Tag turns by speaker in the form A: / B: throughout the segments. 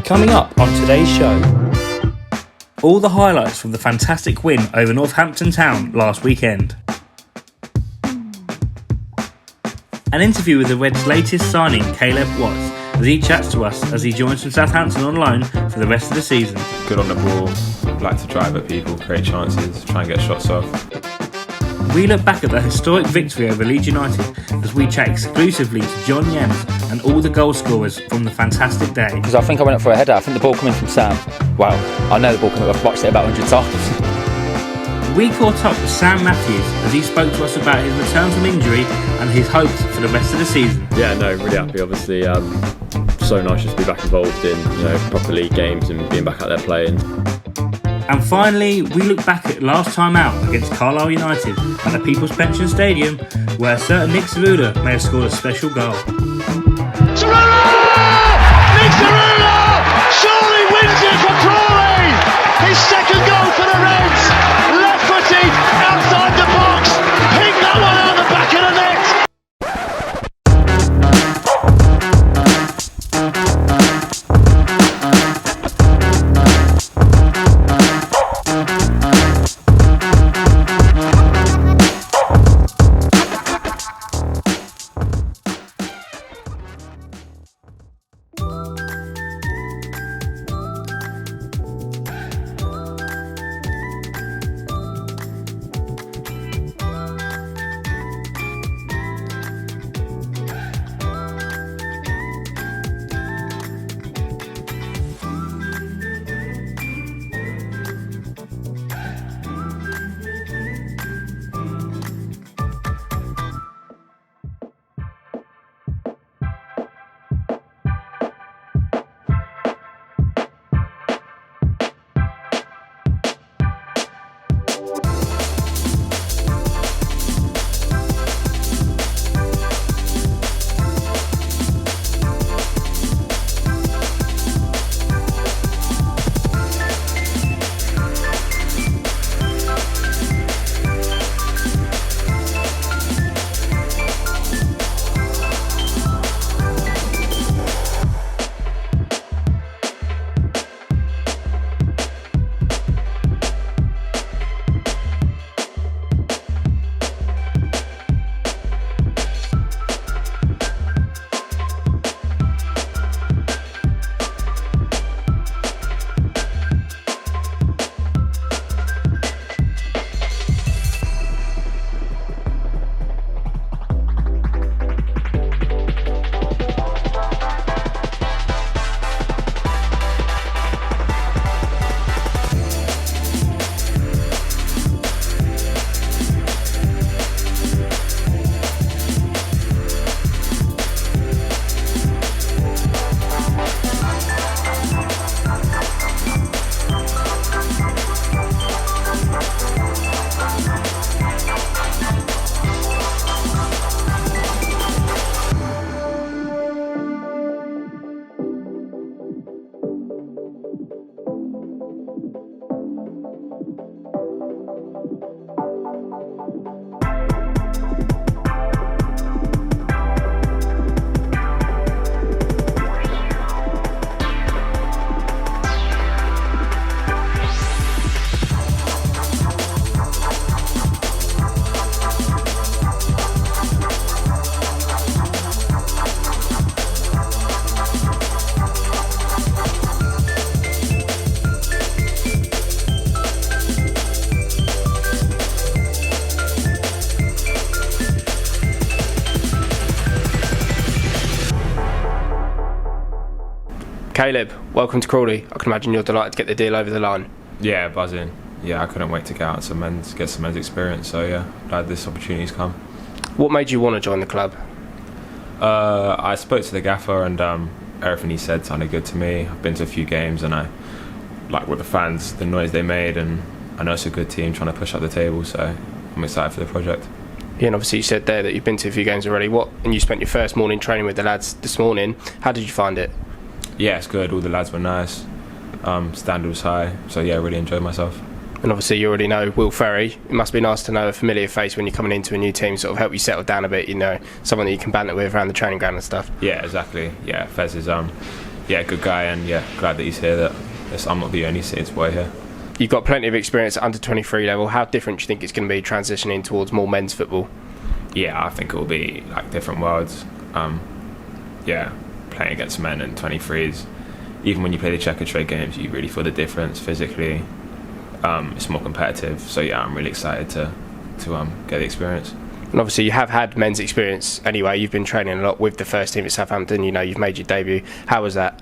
A: Coming up on today's show, all the highlights from the fantastic win over Northampton Town last weekend. An interview with the Reds' latest signing, Caleb Watts, as he chats to us as he joins from Southampton on loan for the rest of the season.
B: Good on the ball, like to drive at people, create chances, try and get shots off.
A: We look back at the historic victory over Leeds United as we chat exclusively to John Yems and all the goal scorers from the fantastic day.
C: Because I think I went up for a header. I think the ball coming from Sam. Well, I know the ball coming. I've watched it about 100 times.
A: We caught up with Sam Matthews as he spoke to us about his return from injury and his hopes for the rest of the season.
D: Yeah, no, really happy. Obviously, so nice just to be back involved in proper league games and being back out there playing.
A: And finally, we look back at last time out against Carlisle United at the People's Pension Stadium, where a certain Nick Tabor may have scored a special goal.
E: Cerullo! Nick Tabor surely wins it for Crawley! His second goal for the Reds! Left-footed, outside the box, picked that one out the back of the net!
F: Caleb, welcome to Crawley. I can imagine you're delighted to get the deal over the line.
B: Yeah, buzzing. Yeah, I couldn't wait to get out some men's, get some men's experience. So yeah, glad this opportunity's come.
F: What made you want to join the club?
B: I spoke to the gaffer and everything he said sounded good to me. I've been to a few games and I like what the fans, the noise they made, and I know it's a good team trying to push up the table. So I'm excited for the project.
F: Yeah, and obviously you said there that you've been to a few games already. And you spent your first morning training with the lads this morning. How did you find it?
B: Yeah, it's good. All the lads were nice. Standard was high. So yeah, really enjoyed myself.
F: And obviously you already know Will Ferry. It must be nice to know a familiar face when you're coming into a new team, sort of help you settle down a bit, you know, someone that you can banter with around the training ground and stuff.
B: Yeah, exactly. Yeah, Fez is yeah, good guy, and yeah, glad that he's here. That I'm not the only Saints boy here.
F: You've got plenty of experience at under 23 level. How different do you think it's going to be transitioning towards more men's football?
B: Yeah, I think it will be like different worlds. Yeah, playing against men and 23s. Even when you play the checker trade games, you really feel the difference physically. It's more competitive. So yeah, I'm really excited to get the experience.
F: And obviously you have had men's experience anyway. You've been training a lot with the first team at Southampton. You know, you've made your debut. How was that?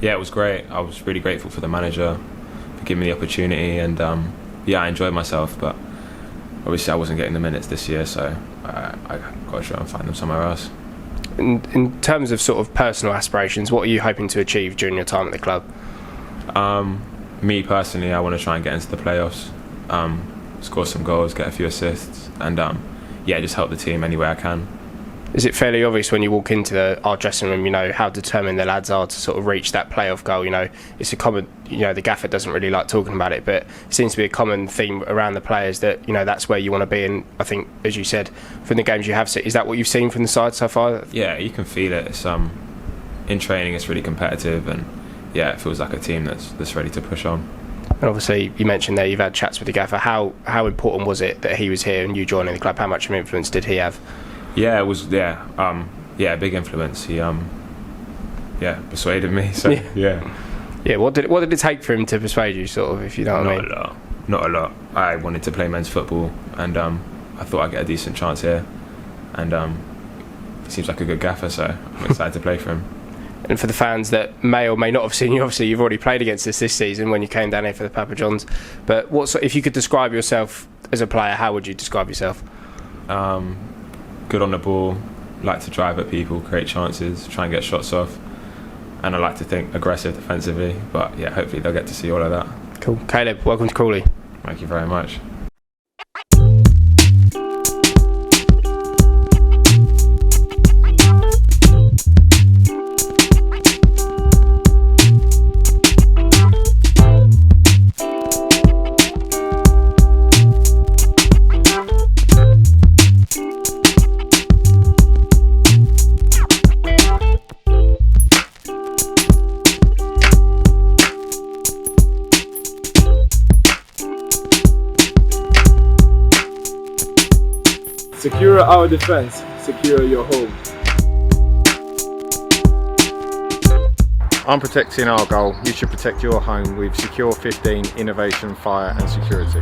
B: Yeah, it was great. I was really grateful for the manager for giving me the opportunity, and yeah, I enjoyed myself. But obviously I wasn't getting the minutes this year, so I got to try and find them somewhere else.
F: In terms of sort of personal aspirations, what are you hoping to achieve during your time at the club?
B: Me personally, I want to try and get into the playoffs, score some goals, get a few assists, and yeah, just help the team any way I can.
F: Is it fairly obvious when you walk into our dressing room, you know, how determined the lads are to sort of reach that playoff goal? You know, it's a common, you know, the gaffer doesn't really like talking about it, but it seems to be a common theme around the players that, you know, that's where you want to be. And I think, as you said, from the games you have seen, is that what you've seen from the side so far?
B: Yeah, you can feel it. It's in training, it's really competitive, and yeah, it feels like a team that's ready to push on.
F: And obviously, you mentioned there you've had chats with the gaffer. How important was it that he was here and you joining the club? How much of an influence did he have?
B: Yeah, it was. Yeah, big influence. He persuaded me. So yeah.
F: What did it take for him to persuade you, sort of, if you know what I mean?
B: Not a lot. I wanted to play men's football, and I thought I'd get a decent chance here, and he seems like a good gaffer, so I'm excited to play for him.
F: And for the fans that may or may not have seen you, obviously you've already played against us this season when you came down here for the Papa Johns. But if you could describe yourself as a player, how would you describe yourself?
B: Good on the ball, like to drive at people, create chances, try and get shots off, and I like to think aggressive defensively. But yeah, hopefully they'll get to see all of that.
F: Cool. Caleb, welcome to Crawley.
B: Thank you very much.
G: Secure our defense, secure your home.
H: I'm protecting our goal. You should protect your home with Secure 15, innovation, fire and security.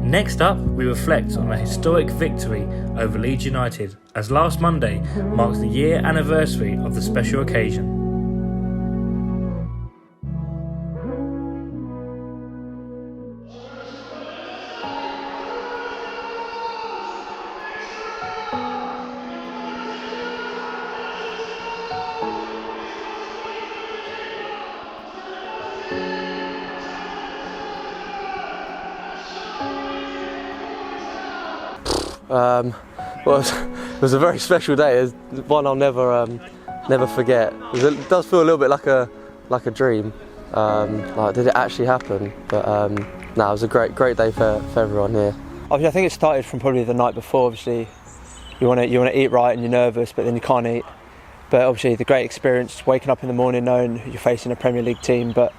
A: Next up, we reflect on a historic victory over Leeds United, as last Monday marks the year anniversary of the special occasion.
I: Well, it was a very special day. It's one I'll never forget. It does feel a little bit like a dream. Like, did it actually happen? But it was a great day for everyone here.
J: Obviously, I think it started from probably the night before. Obviously, you want to eat right and you're nervous, but then you can't eat. But obviously, the great experience, waking up in the morning knowing you're facing a Premier League team. But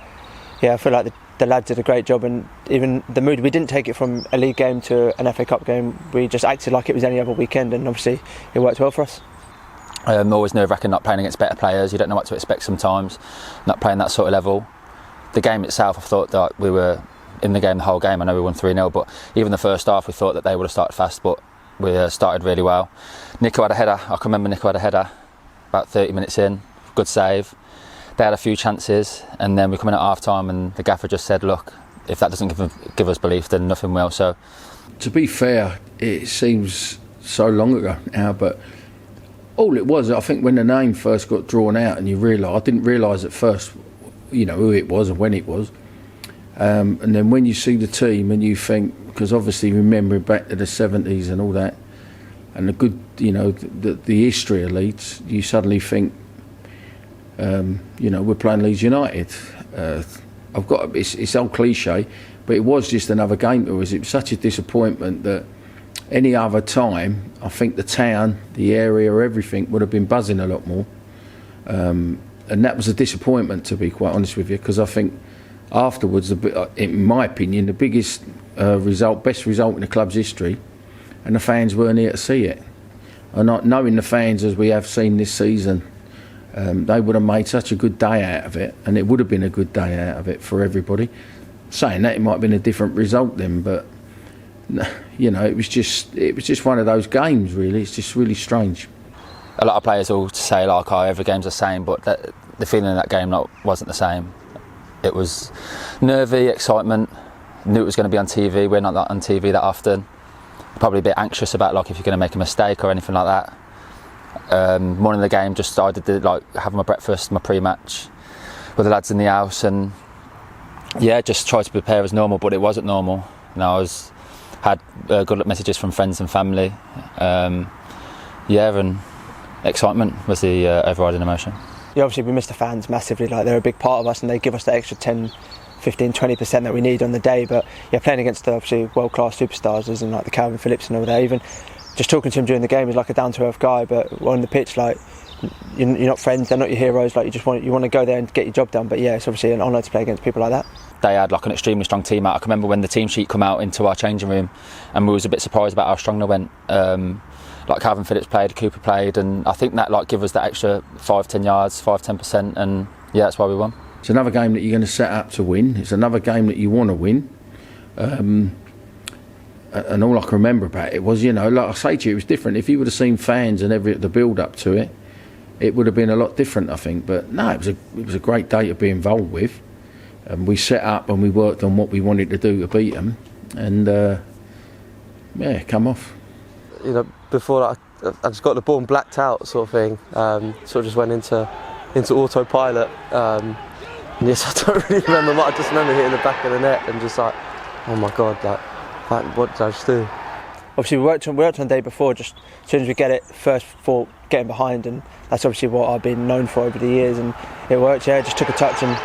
J: yeah, I feel like the lads did a great job, and even the mood, we didn't take it from a league game to an FA Cup game. We just acted like it was any other weekend, and obviously it worked well for us.
C: Always nerve-wracking not playing against better players. You don't know what to expect sometimes, not playing that sort of level. The game itself, I thought that we were in the game the whole game. I know we won 3-0, but even the first half we thought that they would have started fast, but we started really well. Nico had a header. I can remember Nico had a header about 30 minutes in, good save. They had a few chances, and then we come in at half time and the gaffer just said, look, if that doesn't give us belief, then nothing will. So,
K: to be fair, it seems so long ago now, but all it was, I think when the name first got drawn out and you realise, I didn't realise at first, you know, who it was and when it was. And then when you see the team and you think, because obviously remembering back to the 70s and all that, and the good, you know, the history of Leeds, you suddenly think, you know, we're playing Leeds United. It's old cliche, But it was just another game to us. It was such a disappointment that any other time, I think the town, the area, everything would have been buzzing a lot more. And that was a disappointment, to be quite honest with you, because I think afterwards, in my opinion, the biggest best result in the club's history, and the fans weren't here to see it. And not knowing the fans as we have seen this season, they would have made such a good day out of it, and it would have been a good day out of it for everybody. Saying that, it might have been a different result then, but you know, it was just one of those games. Really, it's just really strange.
C: A lot of players will say like, "Oh, every game's the same," but the feeling in that game wasn't the same. It was nervy, excitement. Knew it was going to be on TV. We're not on TV that often. Probably a bit anxious about like if you're going to make a mistake or anything like that. Morning of the game, just started to have my breakfast, my pre-match with the lads in the house, and yeah, just tried to prepare as normal, but it wasn't normal. You know, I had good messages from friends and family. And excitement was the overriding emotion.
J: Yeah, obviously we miss the fans massively. Like, they're a big part of us, and they give us the extra 10, 15, 20% that we need on the day. But yeah, playing against the obviously world-class superstars, as in like the Calvin Phillips and all that, even just talking to him during the game, he's like a down-to-earth guy. But on the pitch, like, you're not friends, they're not your heroes. Like, you want to go there and get your job done. But yeah, it's obviously an honour to play against people like that. They had like an extremely strong team out. I can remember when the team sheet come out into our changing room, and we was a bit surprised about how strong they went. Like Calvin Phillips played, Cooper played, and I think that like give us that extra 5-10 yards, 5-10%, and yeah, that's why we won.
K: It's another game that you're going to set up to win. It's another game that you want to win. And all I can remember about it was, you know, like I say to you, it was different. If you would have seen fans and the build up to it, it would have been a lot different, I think. But no, it was a great day to be involved with. We set up and we worked on what we wanted to do to beat them, and yeah, come off.
I: You know, before that, I just got the ball and blacked out, sort of thing. Sort of just went into autopilot. And yes, I don't really remember much. I just remember hitting the back of the net and just like, oh my god, like what did I just do?
J: Obviously, we worked on the day before. Just as soon as we get it, first thought getting behind, and that's obviously what I've been known for over the years. And it worked. Yeah, just took a touch and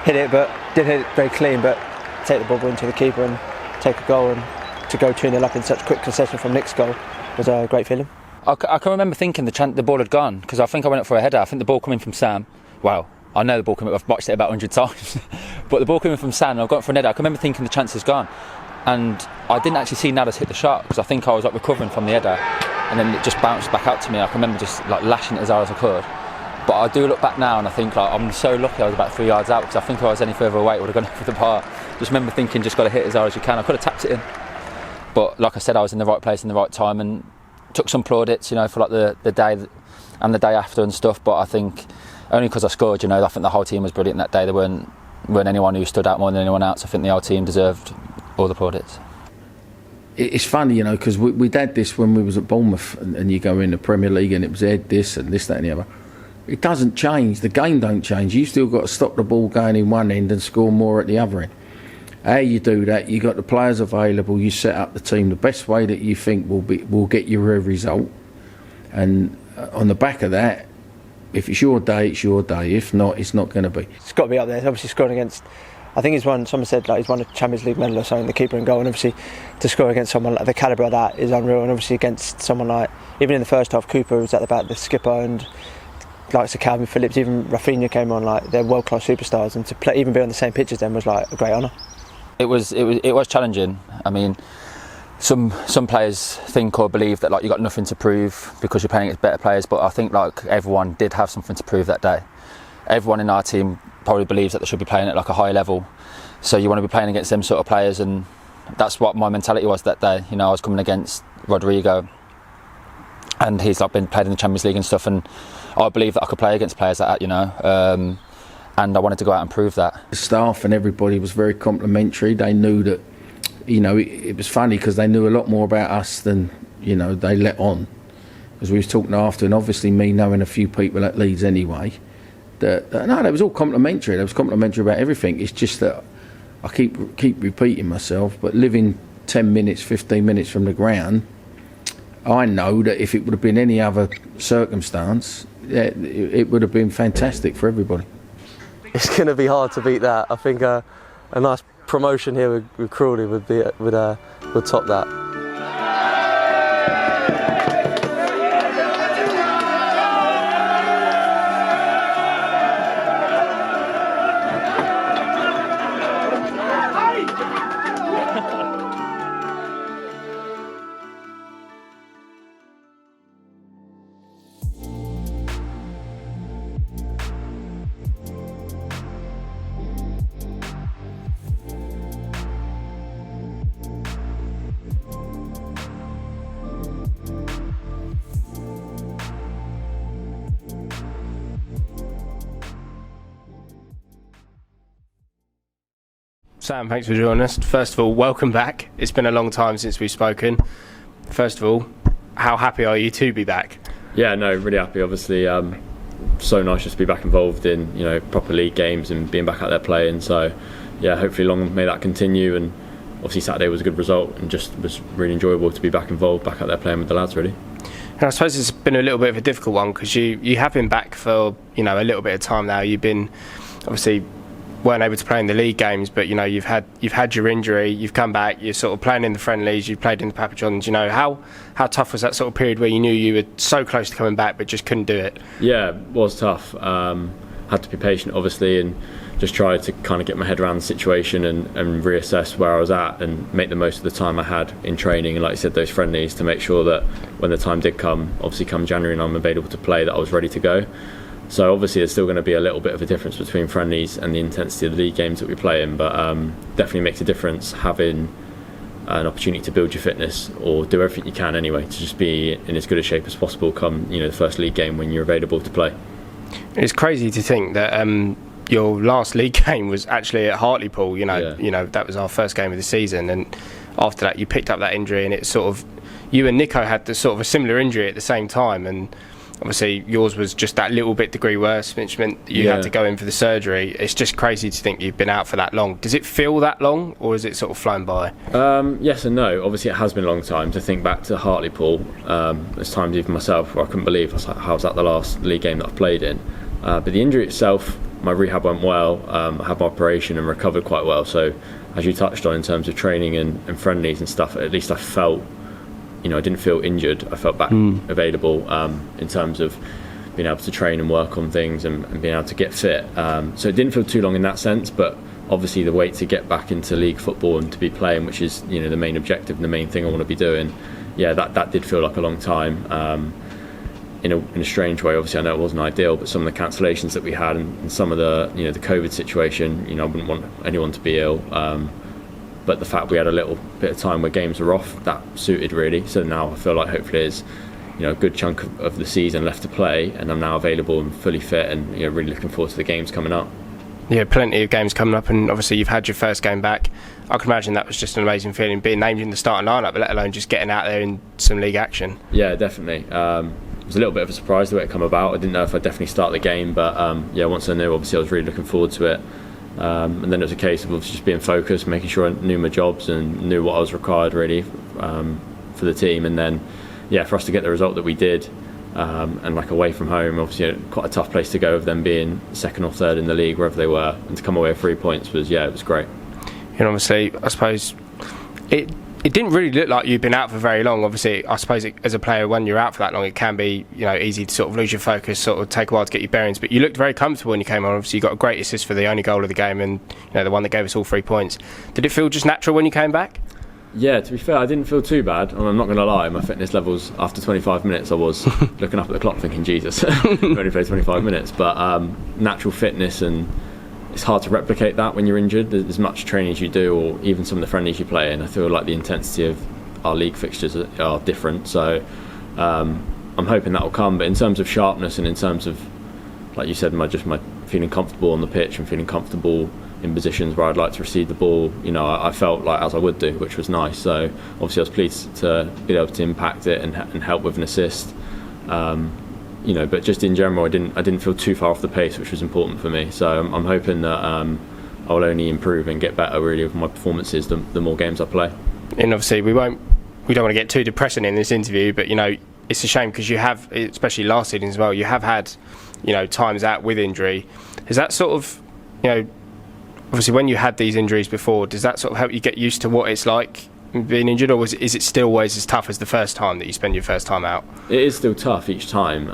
J: hit it, but didn't hit it very clean. But take the ball into the keeper and take a goal, and to go 2-0 up in such quick succession from Nick's goal was a great feeling.
C: I can remember thinking the ball had gone, because I think I went up for a header. I think the ball coming from Sam. Wow, I know the ball coming. I've watched it about 100 times, but the ball coming from Sam, and I've gone for a header. I can remember thinking the chance is gone, and I didn't actually see Nadas hit the shot, because I think I was like recovering from the header, and then it just bounced back out to me. I can remember just like lashing it as hard as I could. But I do look back now and I think like I'm so lucky I was about 3 yards out, because I think if I was any further away it would have gone over the bar. Just remember thinking just got to hit as hard as you can. I could have tapped it in, but like I said, I was in the right place in the right time, and took some plaudits, you know, for like the day and the day after and stuff. But I think only because I scored, you know, I think the whole team was brilliant that day. There weren't anyone who stood out more than anyone else. I think the whole team deserved all the plaudits.
K: It's funny, you know, because we'd had this when we was at Bournemouth, and you go in the Premier League and it was this and this, that and the other. It doesn't change. The game don't change. You still got to stop the ball going in one end and score more at the other end. How you do that, you got the players available, you set up the team the best way that you think will get you a result, and on the back of that, if it's your day, it's your day. If not, it's not going to be.
J: It's got to be up there. It's obviously scoring against, I think someone said like he's won a Champions League medal or something, the keeper and goal, and obviously to score against someone like the calibre of that is unreal. And obviously against someone like, even in the first half, Cooper was at the back, the skipper, and like Sir Calvin Phillips, even Rafinha came on, like they're world-class superstars, and to play, even be on the same pitch as them was like a great honour.
C: It was challenging. I mean, some players think or believe that like you got nothing to prove because you're playing against better players, but I think like everyone did have something to prove that day. Everyone in our team probably believes that they should be playing at like a high level, so you want to be playing against them sort of players, and that's what my mentality was that day. You know, I was coming against Rodrigo, and he's like been played in the Champions League and stuff, and I believe that I could play against players like that, you know. And I wanted to go out and prove that.
K: The staff and everybody was very complimentary. They knew that, you know, it was funny because they knew a lot more about us than, you know, they let on. As we was talking after, and obviously me knowing a few people at Leeds anyway, that no, it was all complimentary. They was complimentary about everything. It's just that I keep repeating myself, but living 10 minutes, 15 minutes from the ground, I know that if it would have been any other circumstance, it would have been fantastic for everybody.
I: It's going to be hard to beat that. I think a nice promotion here with Crawley would top that.
F: Sam, thanks for joining us. First of all, welcome back. It's been a long time since we've spoken. First of all, how happy are you to be back?
D: Yeah, no, really happy. Obviously, so nice just to be back involved in proper league games and being back out there playing. So, yeah, hopefully long may that continue. And obviously Saturday was a good result and just was really enjoyable to be back involved, back out there playing with the lads, really.
F: And I suppose it's been a little bit of a difficult one because you have been back for a little bit of time now. You've been obviously weren't able to play in the league games, but you've had your injury, you've come back, you're sort of playing in the friendlies, you've played in the Papajohns. How tough was that sort of period where you knew you were so close to coming back but just couldn't do it?
D: Yeah, it was tough. Had to be patient obviously and just try to kind of get my head around the situation and reassess where I was at and make the most of the time I had in training and, like I said, those friendlies, to make sure that when the time did come, obviously come January and I'm available to play, that I was ready to go. So obviously there's still going to be a little bit of a difference between friendlies and the intensity of the league games that we play in, but definitely makes a difference having an opportunity to build your fitness or do everything you can anyway to just be in as good a shape as possible come the first league game when you're available to play.
F: It's crazy to think that your last league game was actually at Hartlepool. That was our first game of the season, and after that you picked up that injury, and it's sort of you and Nico had the sort of a similar injury at the same time, and obviously yours was just that little bit degree worse, which meant you had to go in for the surgery. It's just crazy to think you've been out for that long. Does it feel that long, or is it sort of flown by?
D: Yes and no. Obviously it has been a long time. To think back to Hartlepool, there's times even myself where I couldn't believe, I was like, how was that the last league game that I've played in? But the injury itself, my rehab went well. I had my operation and recovered quite well. So as you touched on in terms of training and friendlies and stuff, at least I felt I didn't feel injured. I felt back available in terms of being able to train and work on things and being able to get fit. So it didn't feel too long in that sense, but obviously the wait to get back into league football and to be playing, which is the main objective and the main thing I want to be doing, that did feel like a long time. In a strange way, obviously I know it wasn't ideal, but some of the cancellations that we had and some of the the COVID situation, I wouldn't want anyone to be ill. But the fact we had a little bit of time where games were off, that suited really. So now I feel like hopefully there's a good chunk of the season left to play, and I'm now available and fully fit, and really looking forward to the games coming up.
F: Yeah, plenty of games coming up, and obviously you've had your first game back. I can imagine that was just an amazing feeling, being named in the starting lineup, let alone just getting out there in some league action.
D: Yeah, definitely. It was a little bit of a surprise the way it came about. I didn't know if I'd definitely start the game, but once I knew, obviously I was really looking forward to it. And then it was a case of just being focused, making sure I knew my jobs and knew what I was required really for the team. And then for us to get the result that we did, and away from home, obviously quite a tough place to go with them being second or third in the league wherever they were, and to come away with 3 points was it was great.
F: And obviously I suppose it didn't really look like you'd been out for very long. Obviously, I suppose as a player, when you're out for that long, it can be easy to sort of lose your focus, sort of take a while to get your bearings. But you looked very comfortable when you came on. Obviously, you got a great assist for the only goal of the game, and the one that gave us all 3 points. Did it feel just natural when you came back?
D: Yeah, to be fair, I didn't feel too bad. I'm not going to lie, my fitness levels after 25 minutes, I was looking up at the clock thinking, Jesus, I've only played 25 minutes. But natural fitness, and it's hard to replicate that when you're injured. As much training as you do, or even some of the friendlies you play in, I feel like the intensity of our league fixtures are different. So I'm hoping that will come. But in terms of sharpness and in terms of, like you said, my feeling comfortable on the pitch and feeling comfortable in positions where I'd like to receive the ball, I felt like as I would do, which was nice. So obviously I was pleased to be able to impact it and help with an assist. But just in general, I didn't feel too far off the pace, which was important for me. So I'm hoping that I will only improve and get better really with my performances the more games I play. And
F: obviously we don't want to get too depressing in this interview, but it's a shame because you have, especially last season as well, you have had times out with injury. Has that sort of Obviously, when you had these injuries before, does that sort of help you get used to what it's like being injured, or is it still always as tough as the first time that you spend your first time out?
D: It is still tough each time.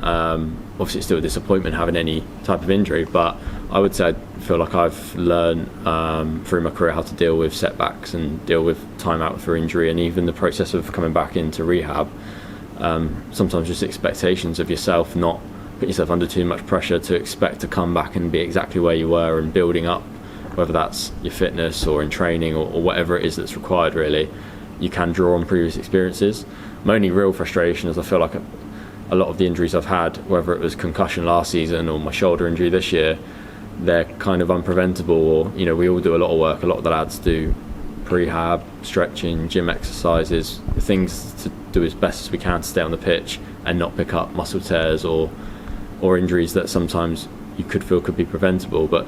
D: Obviously, it's still a disappointment having any type of injury, but I would say I feel like I've learned through my career how to deal with setbacks and deal with time out for injury, and even the process of coming back into rehab. Sometimes just expectations of yourself, not put yourself under too much pressure to expect to come back and be exactly where you were, and building up, whether that's your fitness or in training or whatever it is that's required. Really, you can draw on previous experiences. My only real frustration is I feel like a lot of the injuries I've had, whether it was concussion last season or my shoulder injury this year, they're kind of unpreventable, or we all do a lot of work. A lot of the lads do prehab, stretching, gym exercises, things to do as best as we can to stay on the pitch and not pick up muscle tears or injuries that sometimes you could feel could be preventable. But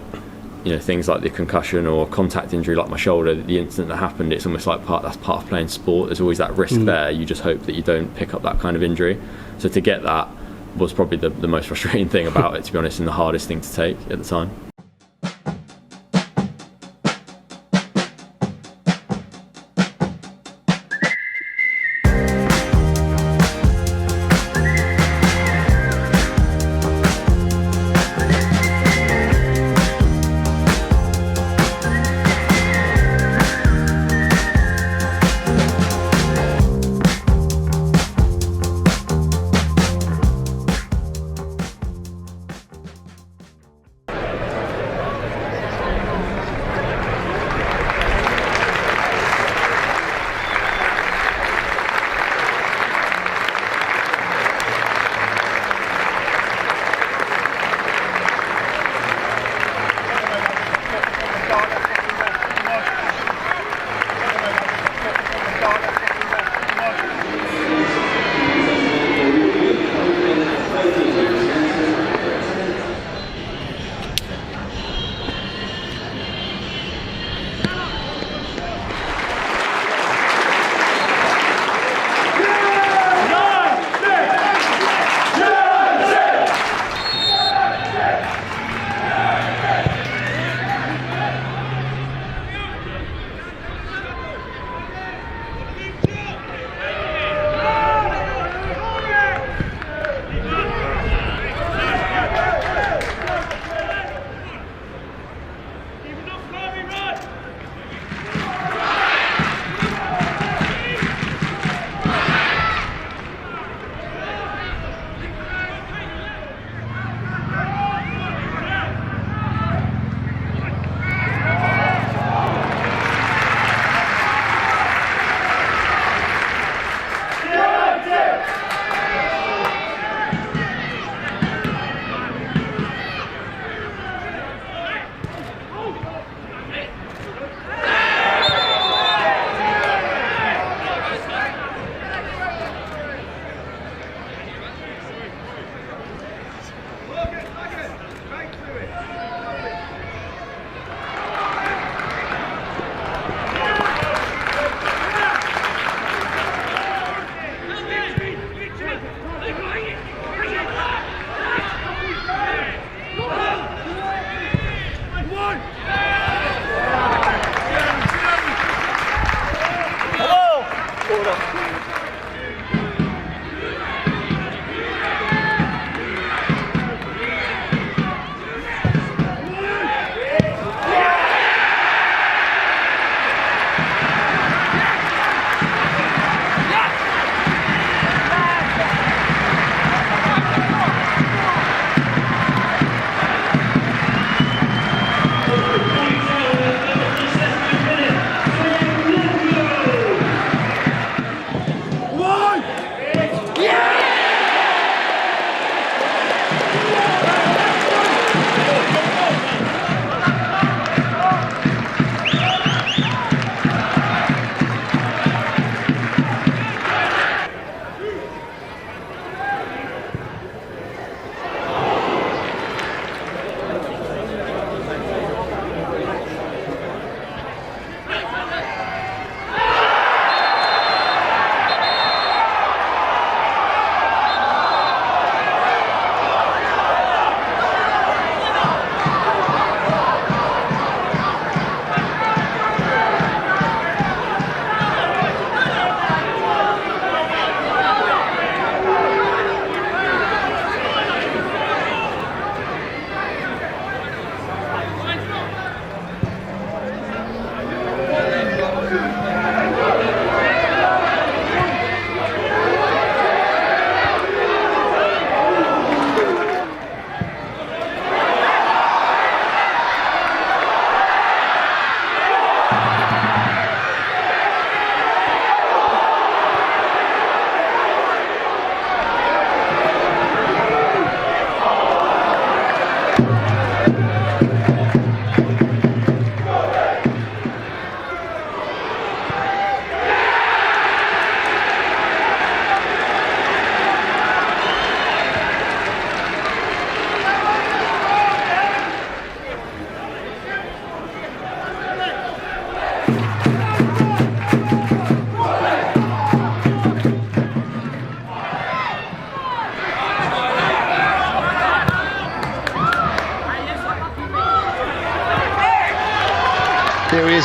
D: things like the concussion or contact injury like my shoulder, the incident that happened, it's almost like that's part of playing sport. There's always that risk there. You just hope that you don't pick up that kind of injury. So to get that was probably the most frustrating thing about it, to be honest, and the hardest thing to take at the time.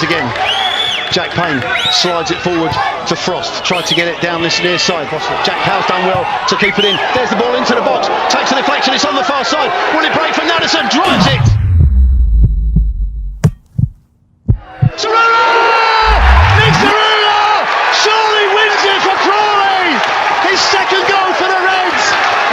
E: once again. Jack Payne slides it forward to Frost, tried to get it down this near side. Jack Howe's done well to keep it in. There's the ball into the box, takes a deflection, it's on the far side. Will it break for Nadesan? Drives it! Cerullo! Nick Cerullo! Surely wins it for Crawley! His second goal for the Reds!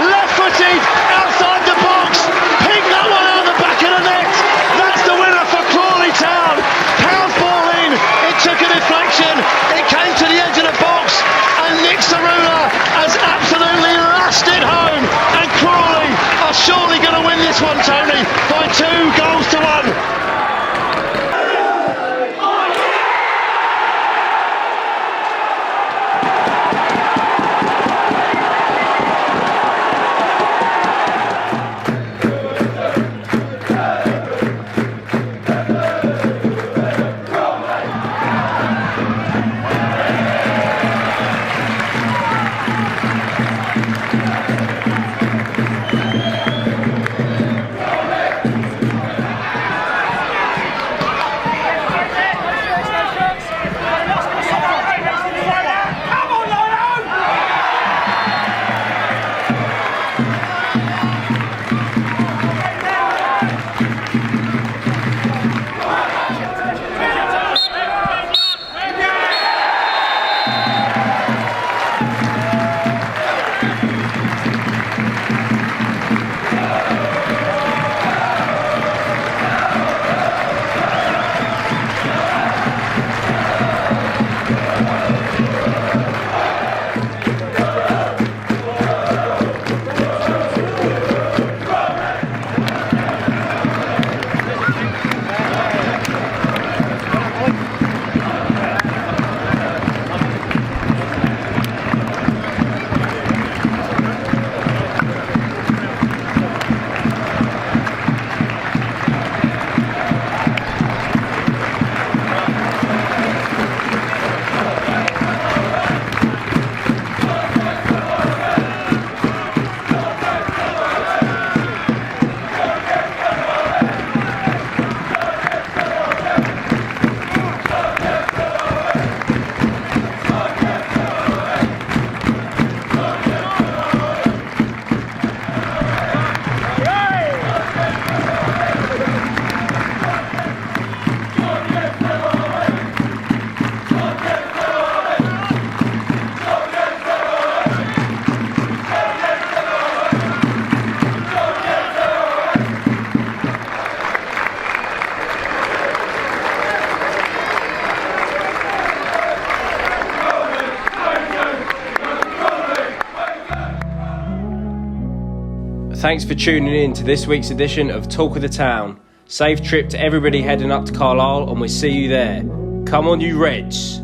E: Left-footed, outside the box, picked that one out the back of the net! That's the winner for Crawley Town! Howe's ball in, it took a deflection, it came to the edge of the box, and Nick Cerullo has absolutely lashed it home, and Crawley are surely going to win this one, Tony, by 2 goals to 1.
F: Thanks for tuning in to this week's edition of Talk of the Town. Safe trip to everybody heading up to Carlisle, and we'll see you there. Come on, you Reds!